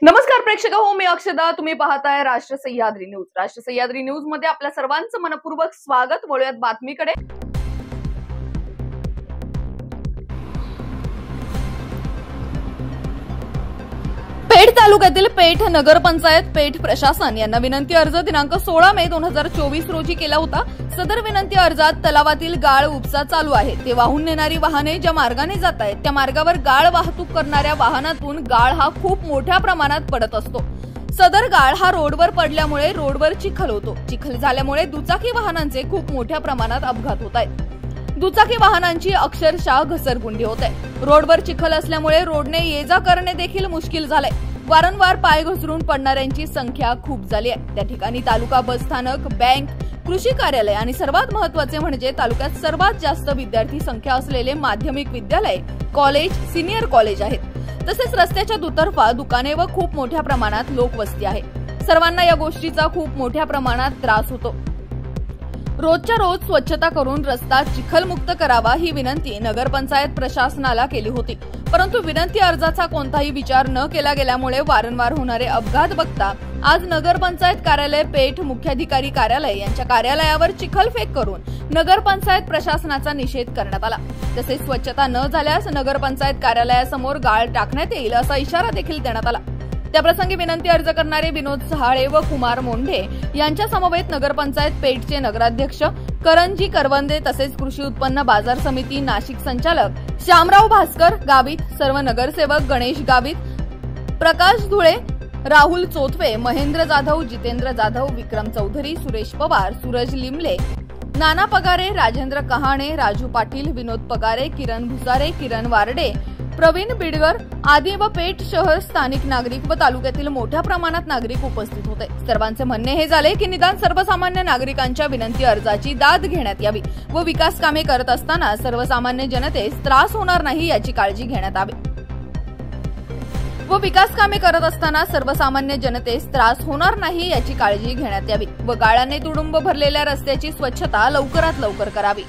नमस्कार प्रेक्षक हो, मी अक्षदा. तुम्ही पाहताय राष्ट्र सह्याद्री न्यूज. राष्ट्र सह्याद्री न्यूज मध्ये आपल्या सर्वांचं मनपूर्वक स्वागत. वळूयात बातमीकडे. पेठ तालुक्यातील पेठ नगरपंचायत पेठ प्रशासन यांना विनंती अर्ज दिनांक 16 मे 2024 रोजी केला होता. सदर विनंती अर्जात तलावातील गाळ उपसा चालू आहे ते वाहून नेणारी वाहने ज्या मार्गाने जात आहेत त्या मार्गावर गाळ वाहतूक करणाऱ्या वाहनातून गाळ हा खूप मोठ्या प्रमाणात पडत असतो. सदर गाळ हा रोडवर पडल्यामुळे रोडवर चिखल होतो. चिखल झाल्यामुळे दुचाकी वाहनांचे खूप मोठ्या प्रमाणात अपघात होत आहेत. दुचाकी वाहनांची अक्षरशः घसरगुंडी होत आहे. रोडवर चिखल असल्यामुळे रोडने ये जा करणे देखील मुश्किल झालंय. वारंवार पाय घसरून पडणाऱ्यांची संख्या खूप झाली आहे. त्या ठिकाणी तालुका बस स्थानक, बँक, कृषी कार्यालय आणि सर्वात महत्त्वाचे म्हणजे तालुक्यात सर्वात जास्त विद्यार्थी संख्या असलेले माध्यमिक विद्यालय, कॉलेज, सिनियर कॉलेज आहेत. तसेच रस्त्याच्या दुतर्फा दुकाने व खूप मोठ्या प्रमाणात लोकवस्ती आहे. सर्वांना या गोष्टीचा खूप मोठ्या प्रमाणात त्रास होतो. रोजच्या रोज स्वच्छता करून रस्ता चिखलमुक्त करावा ही विनंती नगरपंचायत प्रशासनाला केली होती. परंतु विनंती अर्जाचा कोणताही विचार न केला गेल्यामुळे वारंवार होणारे अपघात बघता आज नगरपंचायत कार्यालय पेठ मुख्याधिकारी कार्यालय यांच्या कार्यालयावर चिखलफेक करून नगरपंचायत प्रशासनाचा निषेध करण्यात आला. तसेच स्वच्छता न झाल्यास नगरपंचायत कार्यालयासमोर गाळ टाकण्यात येईल असा इशारा देखील देण्यात आला. त्याप्रसंगी विनंती अर्ज करणारे विनोद सहाळे व कुमार मोंढे यांच्या समवेत नगरपंचायत पेठचे नगराध्यक्ष करंजी करवंदे तसेच कृषी उत्पन्न बाजार समिती नाशिक संचालक श्यामराव भास्कर गावित, सर्व नगरसेवक गणेश गावित, प्रकाश धुळे, राहुल चोथवे, महेंद्र जाधव, जितेंद्र जाधव, विक्रम चौधरी, सुरेश पवार, सूरज लिमले, नाना पगारे, राजेंद्र कहाणे, राजू पाटील, विनोद पगारे, किरण भुसारे, किरण वारडे, प्रवीण बिडगर आदी व पेठ शहर स्थानिक नागरिक व तालुक्यातील मोठ्या प्रमाणात नागरिक उपस्थित होते. सर्वांचे म्हणणे हे झाले की निदान सर्वसामान्य नागरिकांच्या विनंती अर्जाची दाद घेण्यात यावी व विकास कामे करत असताना सर्वसामान्य जनतेस त्रास होणार नाही याची काळजी घेण्यात यावी व गाळाने तुडुंब भरलेल्या रस्त्याची स्वच्छता लवकरात लवकर करावी.